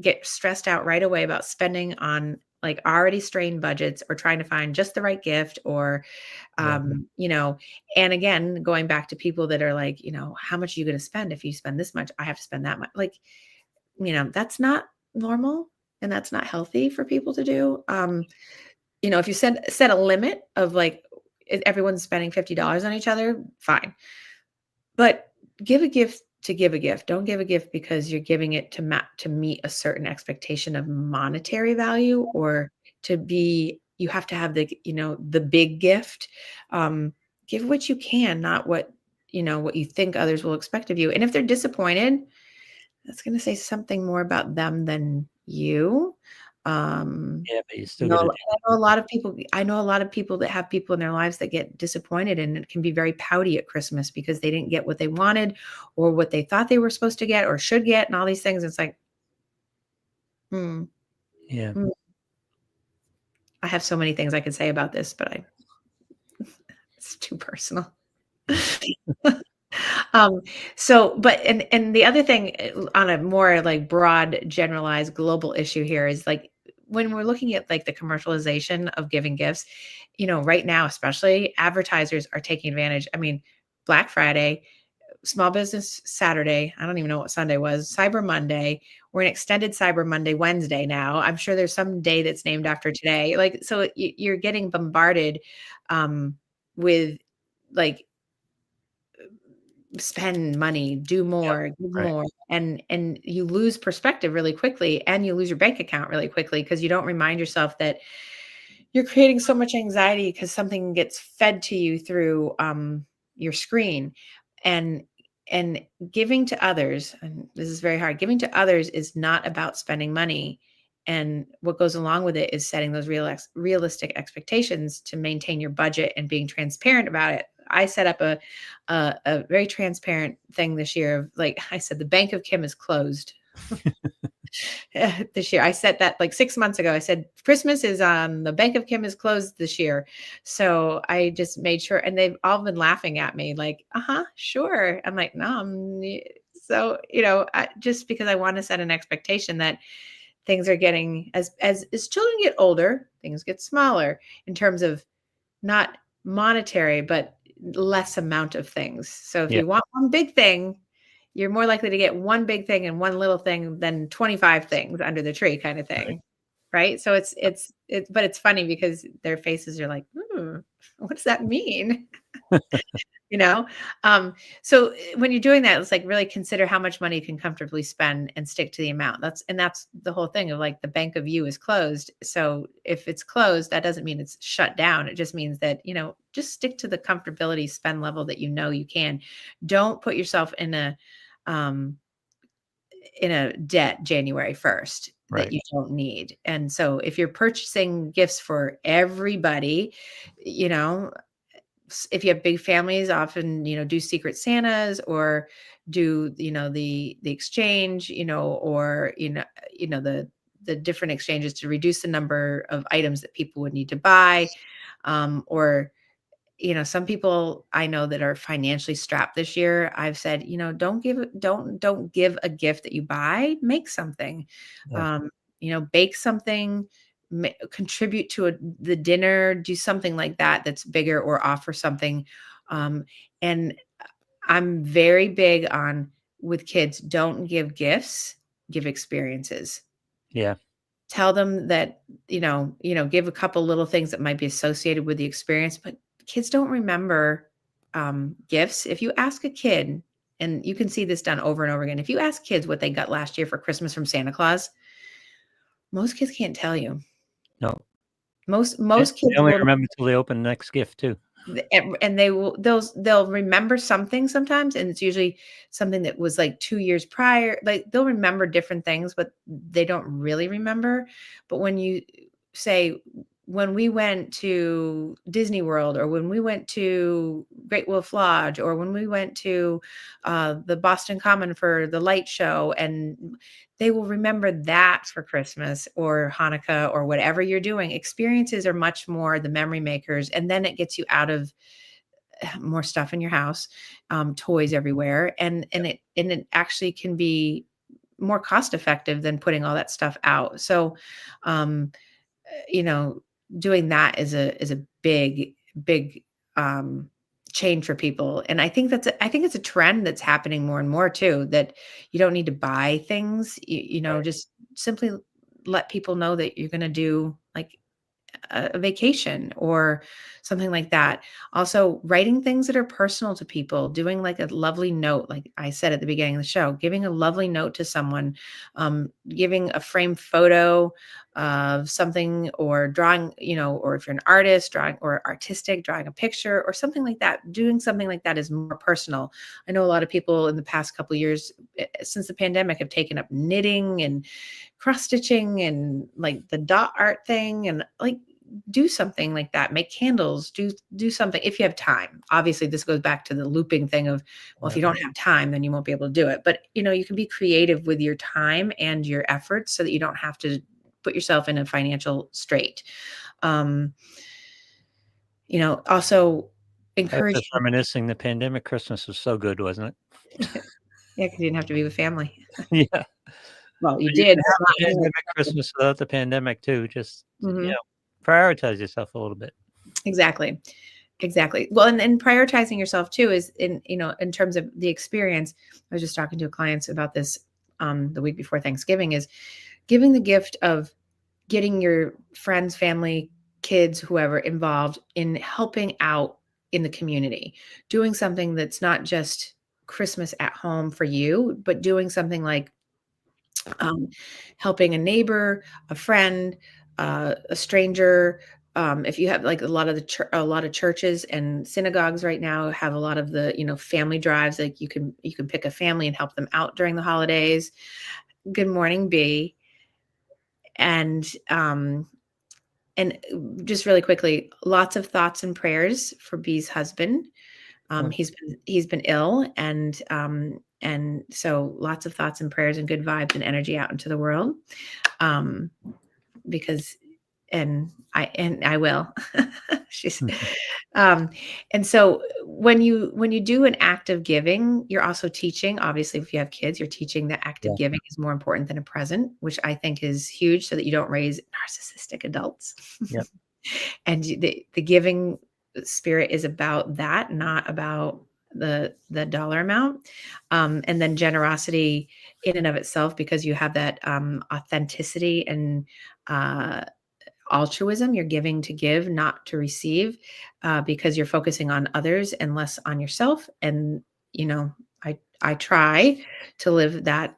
get stressed out right away about spending on like already strained budgets or trying to find just the right gift or Yeah. you know, and again, going back to people that are like, how much are you going to spend? If you spend this much, I have to spend that much. Like, that's not normal and that's not healthy for people to do. If you set a limit of like everyone's spending $50 on each other, fine. But give a gift to give a gift. Don't give a gift because you're giving it to meet a certain expectation of monetary value or you have to have the big gift. Give what you can, not what you think others will expect of you. And if they're disappointed, that's going to say something more about them than you. Um, Yeah, but you still no, gotta do I know a lot of people that have people in their lives that get disappointed and it can be very pouty at Christmas because they didn't get what they wanted or what they thought they were supposed to get or should get and all these things. It's like, hmm, yeah. hmm. I have so many things I could say about this, but it's too personal. Yeah. Um, but the other thing on a more like broad, generalized global issue here is like when we're looking at like the commercialization of giving gifts, right now, especially advertisers are taking advantage. I mean, Black Friday, Small Business Saturday, I don't even know what Sunday was, Cyber Monday, we're in extended Cyber Monday Wednesday now. I'm sure there's some day that's named after today. Like, so you're getting bombarded with like spend money, do Yep. more, give Right. more, and you lose perspective really quickly and you lose your bank account really quickly because you don't remind yourself that you're creating so much anxiety because something gets fed to you through your screen and and giving to others, and this is very hard, giving to others is not about spending money, and what goes along with it is setting those realistic expectations to maintain your budget and being transparent about it. I set up a very transparent thing this year of like I said, the Bank of Kim is closed this year. I said that like 6 months ago. I said Christmas is on the Bank of Kim is closed this year. So I just made sure and they've all been laughing at me like, "Uh-huh, sure." I'm like, "No, so, just because I want to set an expectation that things are getting as children get older, things get smaller in terms of not monetary, but less amount of things. So if Yeah. you want one big thing, you're more likely to get one big thing and one little thing than 25 things under the tree kind of Right. thing. Right? So but it's funny because their faces are like, what does that mean? You know? So when you're doing that, it's like really consider how much money you can comfortably spend and stick to the amount. That's the whole thing of like the bank of you is closed. So if it's closed, that doesn't mean it's shut down. It just means that, just stick to the comfortability spend level that you can. Don't put yourself um in a debt January 1st that Right. you don't need. And so if you're purchasing gifts for everybody, you know, if you have big families, often, do secret Santas or do, the exchange, or, the different exchanges to reduce the number of items that people would need to buy. Or, some people I know that are financially strapped this year. I've said, don't give a gift that you buy, make something, Yeah. bake something, contribute to the dinner, do something like that that's bigger, or offer something. And I'm very big on, with kids, don't give gifts, give experiences. Yeah. Tell them that, give a couple little things that might be associated with the experience, but kids don't remember gifts. If you ask a kid, and you can see this done over and over again, if you ask kids what they got last year for Christmas from Santa Claus, most kids can't tell you. No. Most They kids only will, remember till they open the next gift too. and they'll remember something sometimes, and it's usually something that was like 2 years prior. Like, they'll remember different things, but they don't really remember. But when you say, when we went to Disney World, or when we went to Great Wolf Lodge, or when we went to the Boston Common for the light show, and they will remember that for Christmas or Hanukkah or whatever you're doing. Experiences are much more the memory makers, and then it gets you out of more stuff in your house, toys everywhere, and it actually can be more cost effective than putting all that stuff out. So, um, you know, doing that is a big um, change for people. And I think it's a trend that's happening more and more too, that you don't need to buy things, Right. just simply let people know that you're going to do like a vacation or something like that. Also, writing things that are personal to people, doing like a lovely note, like I said at the beginning of the show, giving a lovely note to someone, giving a framed photo of something, or drawing, or if you're an artist, drawing, or artistic, drawing a picture or something like that. Doing something like that is more personal. I know a lot of people in the past couple of years, since the pandemic, have taken up knitting and cross stitching and like the dot art thing, and like, do something like that. Make candles, do something if you have time. Obviously, this goes back to the looping thing of, well, if Right. you don't have time, then you won't be able to do it. But you can be creative with your time and your efforts, so that you don't have to put yourself in a financial strait. um Also I was encourage just reminiscing, the pandemic Christmas was so good, wasn't it? Yeah, because you didn't have to be with family. Yeah. Well, you But you did, can but have not the nearly pandemic as often. Christmas without the pandemic too. Just, Mhm. prioritize yourself a little bit. Exactly. Exactly. Well, and prioritizing yourself too is in terms of the experience. I was just talking to clients about this the week before Thanksgiving, is giving the gift of getting your friends, family, kids, whoever involved in helping out in the community, doing something that's not just Christmas at home for you, but doing something like um, helping a neighbor, a friend, a stranger. If you have like a lot of churches and synagogues right now have a lot of the family drives. Like, you can pick a family and help them out during the holidays. Good morning, B. And just really quickly, lots of thoughts and prayers for B's husband. Yeah. He's been ill, and so lots of thoughts and prayers and good vibes and energy out into the world. Um, because and I will. She's Mhm. um and so when you do an act of giving, you're also teaching. Obviously, if you have kids, you're teaching that act of Yeah. giving is more important than a present, which I think is huge, so that you don't raise narcissistic adults. Yep. And the giving spirit is about that, not about the dollar amount. And then generosity in and of itself, because you have that authenticity and uh, altruism. You're giving to give, not to receive, because you're focusing on others and less on yourself. And I try to live that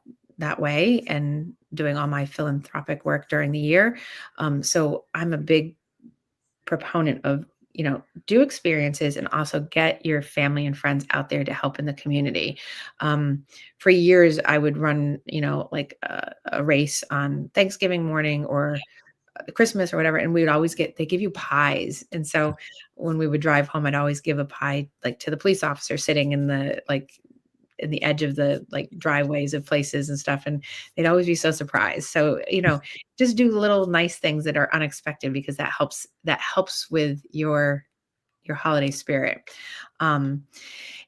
way, and doing all my philanthropic work during the year. So I'm a big proponent of, do experiences, and also get your family and friends out there to help in the community. For years, I would run, like a race on Thanksgiving morning or Christmas or whatever, and we would always they give you pies. And so when we would drive home, I'd always give a pie like to the police officer sitting in the edge of the like driveways of places and stuff, and they'd always be so surprised. So just do little nice things that are unexpected, because that helps with your holiday spirit. um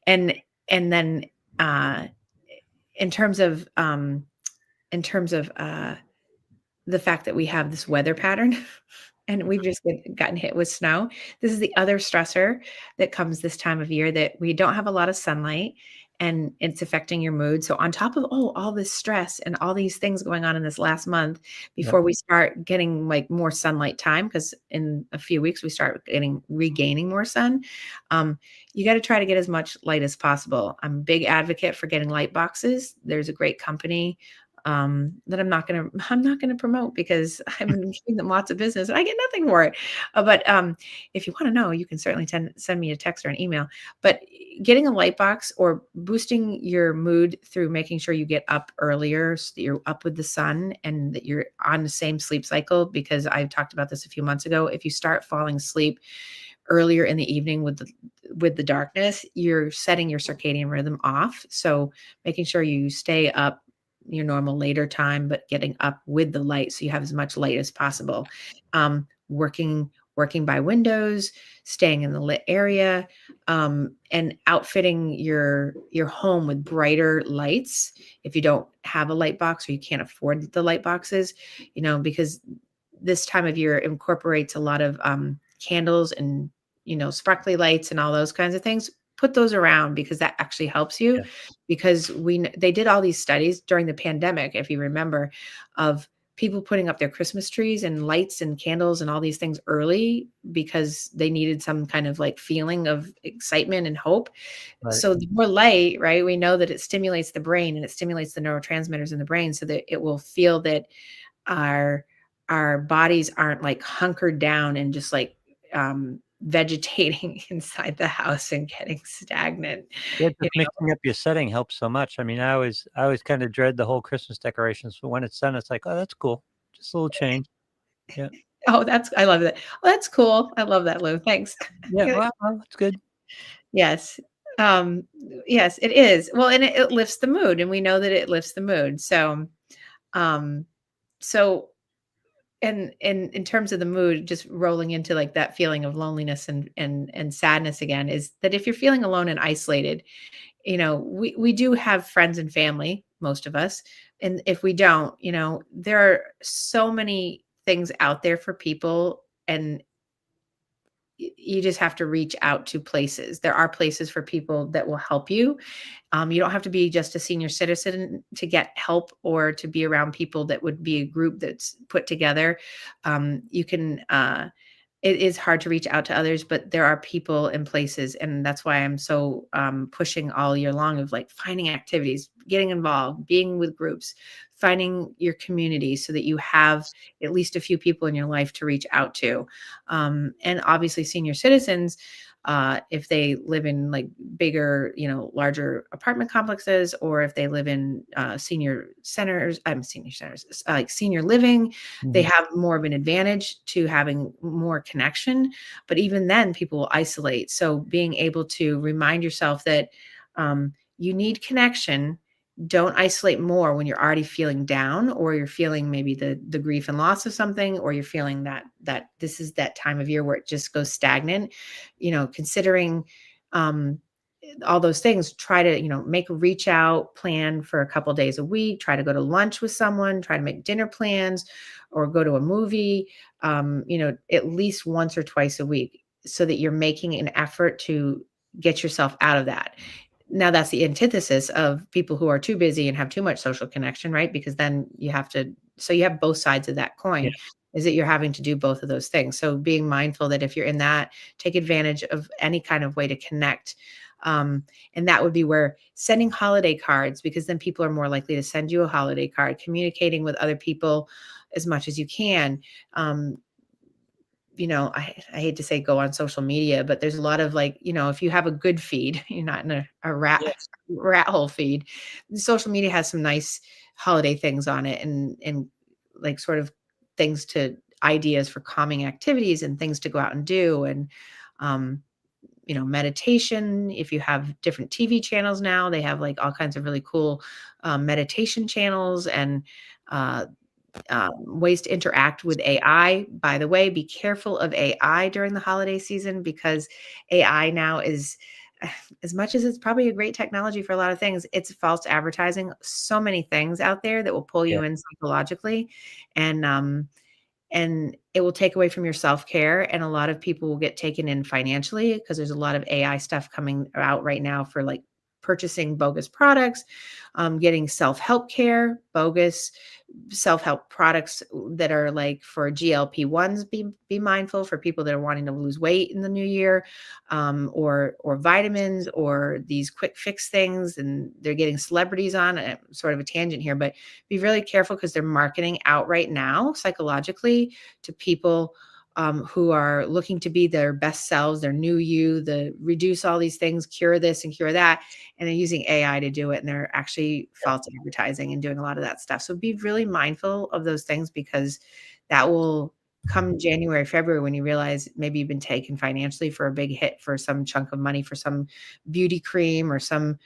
and and then uh in terms of in terms of the fact that we have this weather pattern and we've just gotten hit with snow. This is the other stressor that comes this time of year, that we don't have a lot of sunlight and it's affecting your mood. So on top of all this stress and all these things going on in this last month Yep. before we start getting like more sunlight time, because in a few weeks we start regaining more sun, you got to try to get as much light as possible. I'm a big advocate for getting light boxes. There's a great company that I'm not gonna promote because I've been giving them lots of business and I get nothing for it. But if you want to know, you can certainly send me a text or an email. But getting a light box or boosting your mood through making sure you get up earlier, so that you're up with the sun and that you're on the same sleep cycle. Because I talked about this a few months ago. If you start falling asleep earlier in the evening with the darkness, you're setting your circadian rhythm off. So making sure you stay up your normal later time, but getting up with the light so you have as much light as possible. Working by windows, staying in the lit area, and outfitting your home with brighter lights. If you don't have a light box or you can't afford the light boxes, because this time of year incorporates a lot of candles and sparkly lights and all those kinds of things. Put those around because that actually helps you. Yeah. Because they did all these studies during the pandemic, if you remember, of people putting up their Christmas trees and lights and candles and all these things early because they needed some kind of like feeling of excitement and hope. Right. So the more light, right, we know that it stimulates the brain and it stimulates the neurotransmitters in the brain so that it will feel that our our bodies aren't like hunkered down and just like vegetating inside the house and getting stagnant. Yeah, You just mixing up your setting helps so much. I mean, I always kind of dread the whole Christmas decorations, but when it's done, it's like, oh, that's cool. Just a little change. Yeah. Oh, I love that. Well, that's cool. I love that, Lou. Thanks. Yeah. Well, that's good. Yes. Um, yes, it is. Well, and it lifts the mood, and we know that it lifts the mood. Um, so and in terms of the mood, just rolling into like that feeling of loneliness and sadness again, is that if you're feeling alone and isolated, we do have friends and family, most of us. And if we don't, there are so many things out there for people, and you just have to reach out to places. There are places for people that will help you. You don't have to be just a senior citizen to get help or to be around people that would be a group that's put together. You can it is hard to reach out to others, but there are people and places, and that's why I'm so pushing all year long of like finding activities, getting involved, being with groups, finding your community so that you have at least a few people in your life to reach out to. And obviously, senior citizens, if they live in like bigger, larger apartment complexes, or if they live in senior centers, senior centers, like senior living, they Mhm. have more of an advantage to having more connection. But even then, people will isolate. So being able to remind yourself that you need connection. Don't isolate more when you're already feeling down, or you're feeling maybe the grief and loss of something, or you're feeling that this is that time of year where it just goes stagnant. Considering um, all those things, try to make a reach out plan for a couple days a week. Try to go to lunch with someone, try to make dinner plans, or go to a movie, at least once or twice a week, so that you're making an effort to get yourself out of that. Now that's the antithesis of people who are too busy and have too much social connection, right? Because then you have to, so you have both sides of that Yeah. coin, is that you're having to do both of those things. So being mindful that if you're in that, take advantage of any kind of way to connect. And that would be where sending holiday cards, because then people are more likely to send you a holiday card, communicating with other people as much as you can. I hate to say go on social media, but there's a lot of like, if you have a good feed, you're not in a Yes. rat hole feed. Social media has some nice holiday things on it, and like sort of things to ideas for calming activities and things to go out and do. And um, meditation. If you have different TV channels now, they have like all kinds of really cool meditation channels and uh, ways to interact with AI. By the way, be careful of AI during the holiday season, because AI now is as much as it's probably a great technology for a lot of things, it's false advertising. So many things out there that will pull Yeah. you in psychologically, and it will take away from your self-care, and a lot of people will get taken in financially because there's a lot of AI stuff coming out right now for like purchasing bogus products, getting self-help care, bogus self-help products that are like for GLP-1s. Be mindful for people that are wanting to lose weight in the new year, or vitamins or these quick fix things, and they're getting celebrities on it. Sort of a tangent here, but be really careful because they're marketing out right now psychologically to people who are looking to be their best selves, their new you, the reduce all these things, cure this and cure that. And they're using AI to do it. And they're actually false advertising and doing a lot of that stuff. So be really mindful of those things, because that will come January, February, when you realize maybe you've been taken financially for a big hit for some chunk of money for some beauty cream or some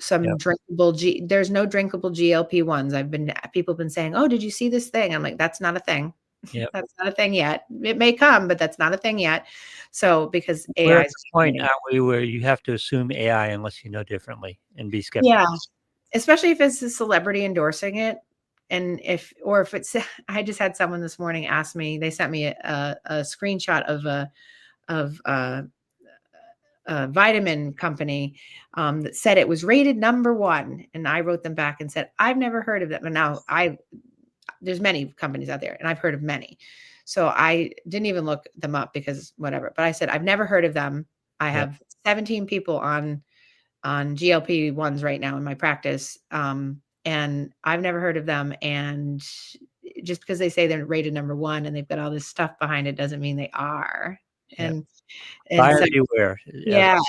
Yep. drinkable there's no drinkable GLP-1s. People have been saying, "Oh, did you see this thing?" I'm like, "That's not a thing." Yep. That's not a thing yet. It may come, but that's not a thing yet. So because We're AI at is the point, aren't we, where you have to assume AI unless you know differently and be yeah, skeptical. especially if it's a celebrity endorsing it. And if it's, I just had someone this morning ask me, they sent me a screenshot of a vitamin company that said it was rated #1. And I wrote them back and said, I've never heard of them. And now there's many companies out there and I've heard of many. So I didn't even look them up because whatever, but I said, I've never heard of them. I Yep. have 17 people on GLP-1s right now in my practice. And I've never heard of them. And just because they say they're rated #1 and they've got all this stuff behind it doesn't mean they are. Yep. And Buyer so beware, as yes,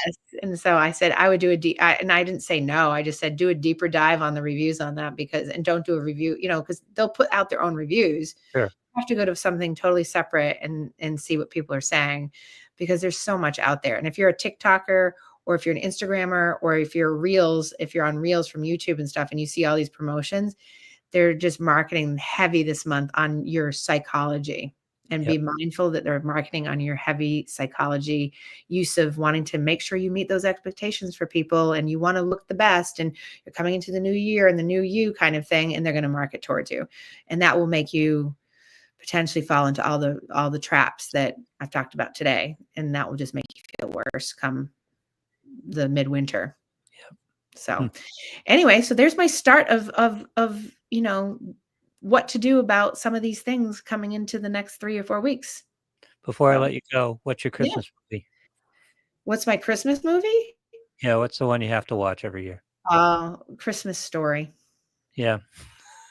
and so I said I would do and I didn't say no. I just said do a deeper dive on the reviews on that, and don't do a review, because they'll put out their own reviews. sure. You have to go to something totally separate and see what people are saying, because there's so much out there. And if you're a TikToker, or if you're an Instagrammer, or if you're on Reels from YouTube and stuff, and you see all these promotions, they're just marketing heavy this month on your psychology. And be Yep. mindful that they're marketing on your heavy psychology use of wanting to make sure you meet those expectations for people, and you want to look the best, and you're coming into the new year and the new you kind of thing, and they're going to market towards you. And that will make you potentially fall into all the traps that I've talked about today. And that will just make you feel worse come the midwinter. Yep. So anyway, so there's my start of what to do about some of these things coming into the next 3 or 4 weeks. Before I So, let you go, what's your yeah. Christmas movie? What's my Christmas movie? Yeah, what's the one you have to watch every year? Christmas Story. Yeah,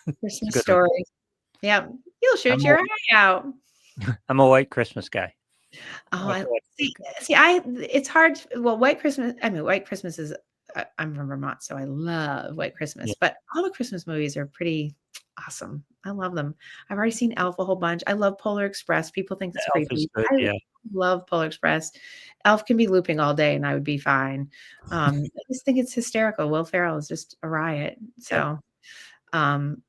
it's a Christmas good one. Story. Yeah, you'll shoot I'm a your eye out. I'm a White Christmas guy. Oh, I like I to watch those see. guys. It's hard. Well, White Christmas is. I'm from Vermont, so I love White Yeah, Christmas. But all the Christmas movies are pretty awesome. I love them. I've already seen Elf a whole bunch. I love Polar Express. People think it's Elf is creepy. good, I yeah. love Polar Express. Elf can be looping all day, and I would be fine. I just think it's hysterical. Will Ferrell is just a riot. Yep. So um,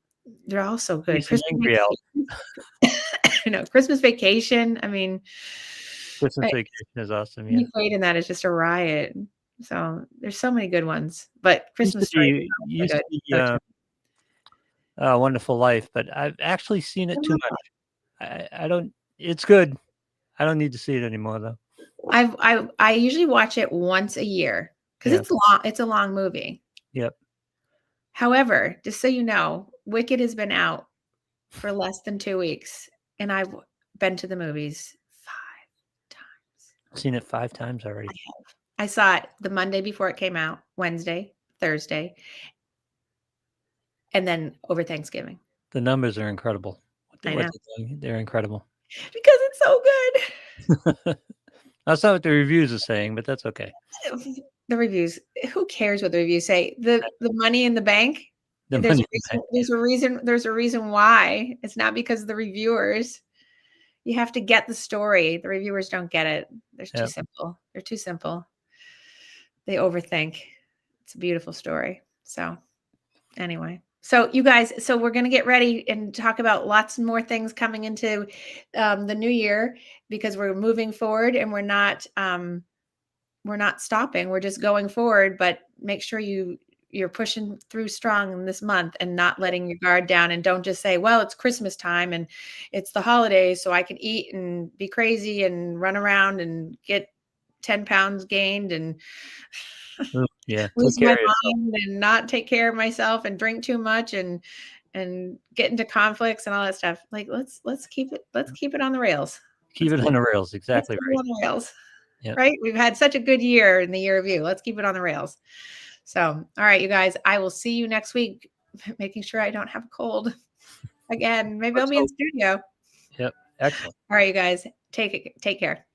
they're all so good. He's an Christmas angry elf. Vacation. Christmas Vacation. I mean, Christmas Vacation is awesome, yeah. Nick Wade in that is just a riot. So there's so many good ones, but Christmas Story is also Used good. to be, So too. Wonderful Life, but I've actually seen I it too love much. I don't it's good. I don't need to see it anymore, though. that. I usually watch it once a year because Yeah. it's long. It's a long movie. Yep. However, just so you know, Wicked has been out for less than 2 weeks, and I've been to the movies 5 times. Seen it 5 times already. I saw it the Monday before it came out, Wednesday, Thursday, and then over Thanksgiving. The numbers are incredible. I What know, they're doing, they're incredible. because it's so good. That's not what the reviews are saying, but that's okay. The reviews, who cares what the reviews say? The money in the bank, The money in the bank, yeah. there's a reason why. It's not because of the reviewers. You have to get the story. The reviewers don't get it. They're too Yeah. simple. They're too simple. They overthink. It's a beautiful story. So anyway, so you guys, so we're going to get ready and talk about lots more things coming into the new year, because we're moving forward and we're not we're not stopping. We're just going forward, but make sure you're pushing through strong in this month and not letting your guard down. And don't just say, well, it's Christmas time and it's the holidays, so I can eat and be crazy and run around and get 10 pounds gained and Yeah, take lose care my of yourself. mind and not take care of myself and drink too much and get into conflicts and all that stuff. Like let's keep it on the rails. Keep it on the rails. Let's Exactly keep it right. on the rails. Yeah. Right? We've had such a good year in the year of you. Let's keep it on the rails. So, all right, you guys, I will see you next week, making sure I don't have a cold again. Maybe I'll Let's be in hope. studio. Yep. Excellent. All right, you guys, take care.